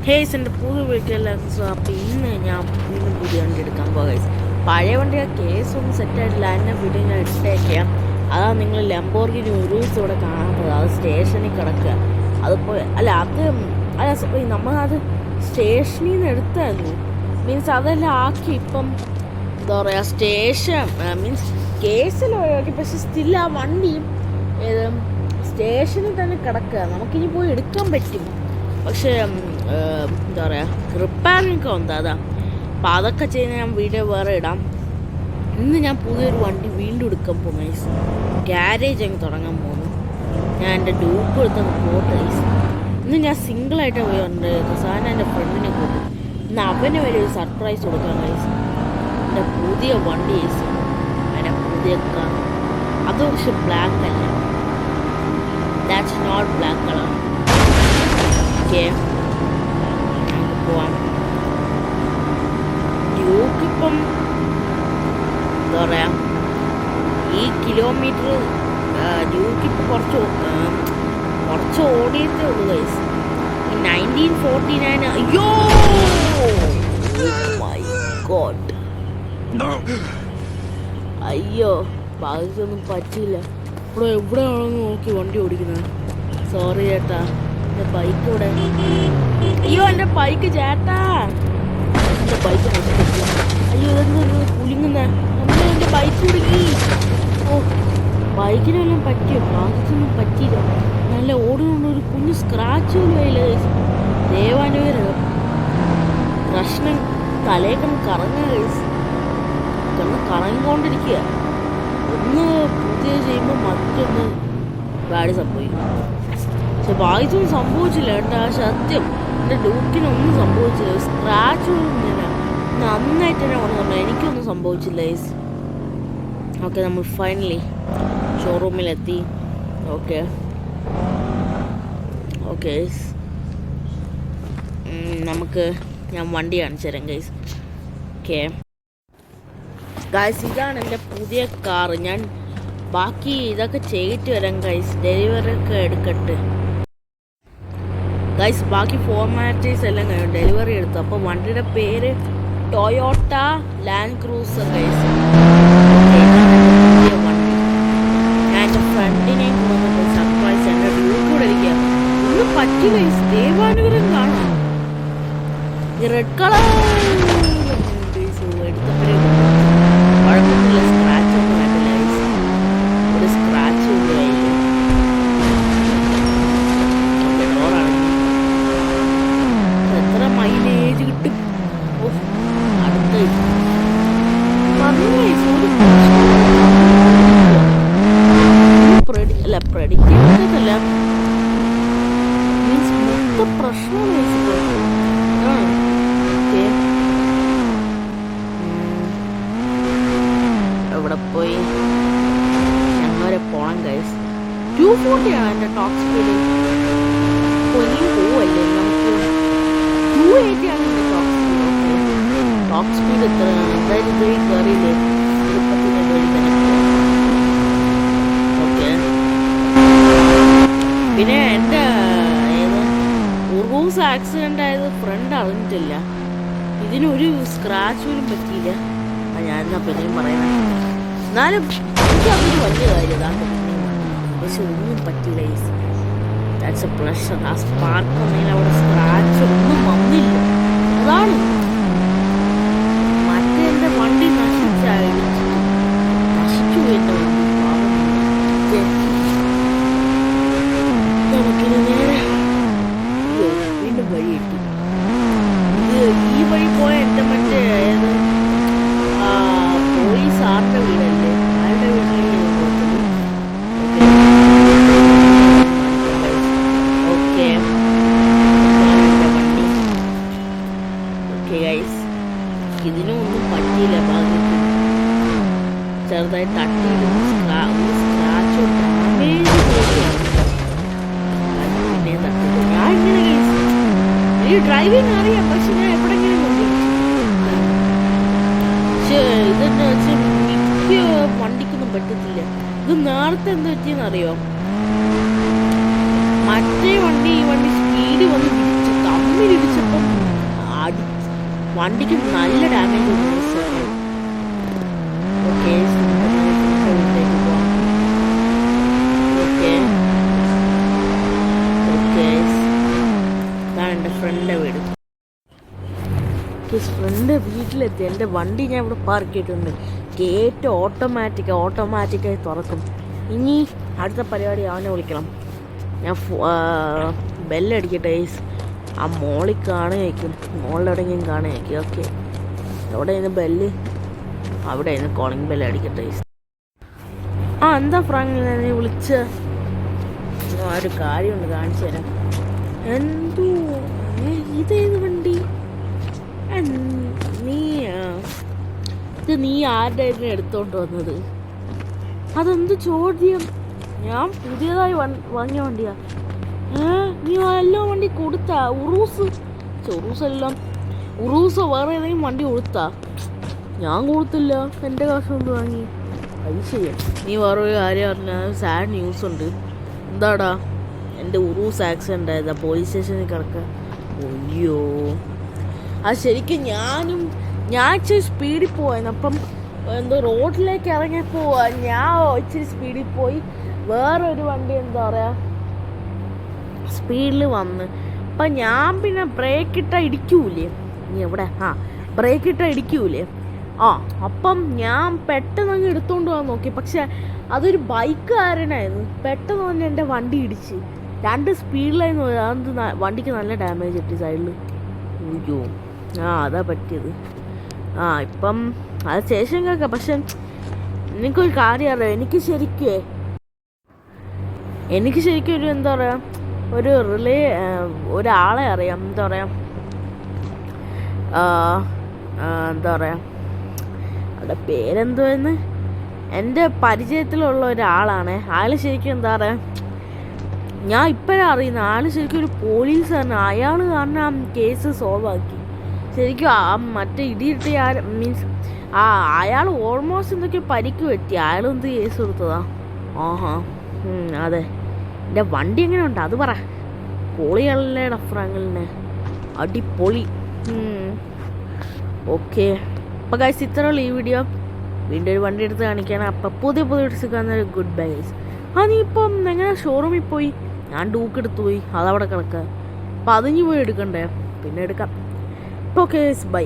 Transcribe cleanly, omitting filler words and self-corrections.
ഹേയ്സ് എൻ്റെ പുതിയ വീട്ടിലെല്ലാം അപ്പോൾ ഇന്ന് ഞാൻ വീണ്ടും പുതിയ വണ്ടി എടുക്കാൻ പോകാം. പഴയ വണ്ടി ആ കേസൊന്നും സെറ്റായിട്ടില്ല. അതിൻ്റെ വീട്ടിൽ ഞാൻ ഇട്ടേക്കാം. അതാണ് നിങ്ങൾ ലംബോർഗിനി ഒരു ദിവസം ഇവിടെ കാണാത്തത്. അത് സ്റ്റേഷനിൽ കിടക്കുക. അതിപ്പോൾ നമ്മളത് സ്റ്റേഷനിൽ നിന്ന് എടുത്തായിരുന്നു. മീൻസ് അതെല്ലാം ആക്കി ഇപ്പം എന്താ പറയുക സ്റ്റേഷൻ മീൻസ് കേസിൽ ഒഴിവാക്കി. പക്ഷെ സ്റ്റിൽ ആ വണ്ടി സ്റ്റേഷനിൽ തന്നെ കിടക്കുക. നമുക്കിനി പോയി എടുക്കാൻ പറ്റും. പക്ഷേ എന്താ പറയുക റിപ്പയറിങ്ങൊക്കെ ഉണ്ട്. അതാ അപ്പം അതൊക്കെ ചെയ്യുന്ന ഞാൻ വീഡിയോ വേറെ ഇടാം. ഇന്ന് ഞാൻ പുതിയൊരു വണ്ടി വീണ്ടും എടുക്കാൻ പോകുന്നു. ഗ്യാരേജ് അങ്ങ് തുടങ്ങാൻ പോകുന്നു. ഞാൻ എൻ്റെ ഡൂപ്പ് എടുത്തൊന്ന് പോട്ടെ. ഇന്ന് ഞാൻ സിംഗിളായിട്ട് പോയിട്ടുണ്ട്. സാധനം എൻ്റെ ഫ്രണ്ടിനെ കൂട്ടി ഇന്ന് അവന് വരെ ഒരു സർപ്രൈസ് കൊടുക്കാൻ എൻ്റെ പുതിയ വണ്ടി എൻ്റെ പുതിയ കാർ. അത് പക്ഷെ ബ്ലാക്ക് അല്ല. That's not black colour. Okay നമുക്ക് പോവാം. ഡ്യൂക്കിപ്പം എന്താ പറയുക ഈ കിലോമീറ്റർ ഡ്യൂക്കിപ്പോൾ കുറച്ച് ഓടിയിട്ടേ ഉള്ളൂ ഗൈസ്. 1949. അയ്യോ മൈ ഗോഡ്. അയ്യോ ഭാഗ്യമൊന്നും പറ്റില്ല. ഇവിടെ എവിടെയാണെന്ന് നോക്കി വണ്ടി ഓടിക്കുന്നത്. സോറി ചേട്ടാ, എൻ്റെ ബൈക്ക് ഇവിടെ. അയ്യോ എൻ്റെ ബൈക്ക് ചേട്ടാ, എൻ്റെ ബൈക്ക് നശിപ്പിച്ചു. അയ്യോ ഇതെന്താ കുലുങ്ങുന്ന നമ്മൾ എൻ്റെ ബൈക്ക് കുടുങ്ങി. ഓ ബൈക്കിനെല്ലാം പറ്റിയോ? ഭാഗ്യത്തിനൊന്നും പറ്റിയില്ല. നല്ല ഓടുകൊണ്ട് ഒരു കുഞ്ഞു സ്ക്രാച്ച് പോലും ആയില്ല. ദേവാനുവര് പ്രശ്നം തലേക്കന്ന് കറങ്ങുക കറങ്ങിക്കൊണ്ടിരിക്കുക. ഒന്ന് പുതിയ ചെയ്യുമ്പോൾ മറ്റൊന്ന് ബാഡ് സംഭവിക്കും. പക്ഷെ ഭാഗ്യത്തിനൊന്നും സംഭവിച്ചില്ല കേട്ടോ. സത്യം എൻ്റെ ഡൂക്കിനൊന്നും സംഭവിച്ചില്ല. സ്ക്രാച്ച് പോലും ഇല്ല. നന്നായിട്ട് തന്നെ ഓടുന്നുണ്ട്. എനിക്കൊന്നും സംഭവിച്ചില്ല. ഓക്കെ നമ്മൾ ഫൈനലി ഷോറൂമിലെത്തി. ഓക്കെ ഞാൻ വണ്ടി കാണിച്ചു തരാം ഗൈസ്. ഓക്കെ ഗൈസ് ഇതാണ് എൻ്റെ പുതിയ കാർ. ഞാൻ ബാക്കി ഇതൊക്കെ ചെയ്തിട്ട് വരാം ഗൈസ്. ഡെലിവറി ഒക്കെ എടുക്കട്ടെ ഗൈസ്. ബാക്കി ഫോർമാലിറ്റീസ് എല്ലാം കഴിഞ്ഞു. ഡെലിവറി എടുത്തു. അപ്പോൾ വണ്ടിയുടെ പേര് ടൊയോട്ട ലാൻഡ് ക്രൂസർ ഗൈസ്. പുതിയ വണ്ടി ഞാൻ എൻ്റെ ഫ്രണ്ടിനെയും കൊണ്ടുവന്നിട്ട് സർപ്രൈസ് എൻ്റെ ഡ്യൂക്ക് കൂടെ ഇരിക്കുക. ഒന്നും പറ്റി ഗൈസ്. ദേവാനുവരം കാണാം. ഈ റെഡ് കളർ എടുത്തപ്പോഴേ കുഴപ്പമില്ല. സ്ക്രാച്ച് ഒന്നും കണ്ടില്ല. ഒരു സ്ക്രാച്ച് ഒന്നും ആയില്ല. എത്ര മൈലേജ് കിട്ടും? അടുത്ത പ്രഡിക്റ്റല്ല മീൻസ് മൊത്തം പ്രശ്നമാണ്. എവിടെ പോയി ഞങ്ങളെ പോണം ഗൈസ്. 240 ആണ് എൻ്റെ ടോപ്പ് സ്പീഡ്. ഇനിയും പോവല്ലേ നമുക്ക്. 280 ആണ് എൻ്റെ ടോപ്പ് സ്പീഡ്. ടോപ്പ് സ്പീഡ് എത്രയാണ്? എന്തായാലും ഇതുവഴി കയറിയില്ലേ. തിരുപ്പത്തിൻ്റെ വഴി തന്നെ. ഓക്കെ പിന്നെ എൻ്റെ ഉറൂസ് ആക്സിഡൻ്റ് ആയത് ഫ്രണ്ട് അറിഞ്ഞിട്ടില്ല. ഇതിനൊരു സ്ക്രാച്ച് പോലും പറ്റിയില്ല. ഞാനെന്നാ പിന്നെയും പറയണം. എന്നാലും എനിക്ക് അതൊരു വലിയ കാര്യം. പക്ഷെ ഒന്നും പറ്റില്ല. ദാറ്റ്സ് എ പ്രശ്നം. ആ സ്പാർക്ക് ഒന്നും അവിടെ സ്ക്രാച്ച് ഒന്നും വന്നില്ല. അതാണ് മറ്റേ എൻ്റെ വണ്ടി നശിച്ചു എൻ്റെ വണ്ടി. നമുക്കിത് നേരെ വീണ്ടും വഴി കിട്ടി. ഈ വഴി പോയ എൻ്റെ മറ്റേ പോലീസ് ആരുടെ വീടല്ലേ, ആരുടെ വീട്ടിലേക്ക് പോകത്തുള്ളൂ. ഓക്കെ വണ്ടി. ഓക്കെ ഗൈസ് ഇതിനും ഒന്നും പറ്റിയില്ല. ഭാഗ്യത്തിന് ചെറുതായി തട്ടിയിട്ട് സ്ക്രാച്ചോ ഡാമേജ് പോലെയാണ്. പിന്നെ തട്ടിട്ട് ഞാൻ ഇങ്ങനെ ഗൈസ് എനിക്ക് ഡ്രൈവിങ് അറിയാം. പക്ഷെ ഞാൻ എവിടെങ്കിലും ഇതെന്ന് വെച്ചാൽ മിക്ക വണ്ടിക്കൊന്നും പറ്റത്തില്ല. ഇത് നേരത്തെ എന്താ പറ്റിയെന്ന് അറിയോ? മറ്റേ വണ്ടി ഈ വണ്ടി സ്പീഡ് വന്ന് ഇടിച്ചു തമ്മിലിടിച്ചപ്പം വണ്ടിക്ക് നല്ല ഡാമേജ് ഉണ്ട്. ഓക്കെ, വീട്ടിലേക്ക് പോവാം. ഓക്കെ ഓക്കെ, ഇതാണ് എൻ്റെ ഫ്രണ്ടിൻ്റെ വീട്. ഫ്രണ്ട് വീട്ടിലെത്തി. എൻ്റെ വണ്ടി ഞാൻ ഇവിടെ പാർക്ക് ചെയ്തിട്ടുണ്ട്. ഗേറ്റ് ഓട്ടോമാറ്റിക്കായി തുറക്കും. ഇനി അടുത്ത പരിപാടി അവനെ വിളിക്കണം. ഞാൻ ബെല്ലടിക്കട്ടെ. ആ മോളിൽ കാണുകയായിരിക്കും, മോളിൽ എവിടെയെങ്കിലും കാണുകയായിരിക്കും. ഓക്കെ, എവിടെയായിരുന്നു ബെല്ല്? അവിടെയായിരുന്നു കോളിംഗ് ബെല്ല്. അടിക്കട്ടെ. ആ എന്താ ഫ്രാങ്ക് നീ വിളിച്ച? ഒരു കാര്യമുണ്ട്, കാണിച്ചു തരാം. എന്തോ ഇതേത് വണ്ടി? നീ ആരുടെ എടുത്തോണ്ട് വന്നത്? അതെന്ത് ചോദ്യം? ഞാൻ പുതിയതായി വാങ്ങിയ വണ്ടിയാ. നീ എല്ലാ വണ്ടി കൊടുത്താ? ഉറൂസോ വേറെ ഏതെങ്കിലും വണ്ടി കൊടുത്താ? ഞാൻ കൊടുത്തില്ല, എൻ്റെ കാശ് കൊണ്ട് വാങ്ങി. അത് ശരിയാ. നീ വേറൊരു കാര്യം പറഞ്ഞാൽ സാഡ് ന്യൂസ് ഉണ്ട്. എന്താടാ? എൻ്റെ ഉറൂസ് ആക്സിഡൻ്റ് ആയതാ, പോലീസ് സ്റ്റേഷനിൽ കിടക്കുക. അയ്യോ, അത് ശരിക്കും ഞാൻ ഇച്ചിരി സ്പീഡിൽ പോവായിരുന്നു. അപ്പം എന്തോ റോഡിലേക്ക് ഇറങ്ങിയപ്പോൾ ഞാൻ ഇച്ചിരി സ്പീഡിൽ പോയി. വേറൊരു വണ്ടി എന്താ പറയുക സ്പീഡിൽ വന്ന്. അപ്പം ഞാൻ പിന്നെ ബ്രേക്കിട്ടാൽ ഇടിക്കൂലേ? നീ എവിടെ? ബ്രേക്കിട്ടാൽ ഇടിക്കൂലേ? അപ്പം ഞാൻ പെട്ടെന്ന് അങ്ങ് എടുത്തുകൊണ്ട് പോകാൻ നോക്കി. പക്ഷെ അതൊരു ബൈക്കുകാരനായിരുന്നു. പെട്ടെന്ന് തന്നെ എൻ്റെ വണ്ടി ഇടിച്ച്. 2 സ്പീഡിലായിരുന്നു. അത് വണ്ടിക്ക് നല്ല ഡാമേജ് കിട്ടി സൈഡിൽ. അയ്യോ, അതാ പറ്റിയത്. ഇപ്പം അത് ശേഷം കേൾക്കാം. പക്ഷെ എനിക്കൊരു കാര്യം അറിയാം. എനിക്ക് ശരിക്കും ഒരു എന്താ പറയുക ഒരാളെ അറിയാം. എന്താ പറയുക അവിടെ പേരെന്തുവെന്ന്, എൻ്റെ പരിചയത്തിലുള്ള ഒരാളാണ്. അയാൾ ശരിക്കും എന്താ പറയുക, ഞാൻ ഇപ്പോഴാണ് അറിയുന്നത്. അയാൾ ശരിക്കും ഒരു പോലീസാണ്. അയാൾ കാരണം കേസ് സോൾവ് ആക്കി. ശരിക്കും മറ്റേ ഇടിയിട്ട് മീൻസ് അയാൾ ഓൾമോസ്റ്റ് എന്തൊക്കെയോ പരിക്ക് പറ്റി. അയാൾ എന്ത് കേസ് കൊടുത്തതാ? അതെ. എൻ്റെ വണ്ടി എങ്ങനെ ഉണ്ട് അത് പറ. പൊളിയല്ലേ ഫ്രാങ്കലിനെ? അടിപൊളി. ഓക്കെ, അപ്പോൾ ഗൈസ് ഇത്രയുള്ള ഈ വീഡിയോ. വീണ്ടും ഒരു വണ്ടി എടുത്ത് കാണിക്കാനാണ്. അപ്പം പുതിയ വീഡിയോസ് കാണുന്ന ഗുഡ് ബൈ ഗൈസ്. നീ ഇപ്പം എങ്ങനെ ഷോറൂമിൽ പോയി? ഞാൻ ഡൂക്ക് എടുത്തു പോയി, അതവിടെ കിടക്കുക. അപ്പം അതിഞ്ഞ് പോയി എടുക്കണ്ടേ? പിന്നെ എടുക്കാം. Okay, by.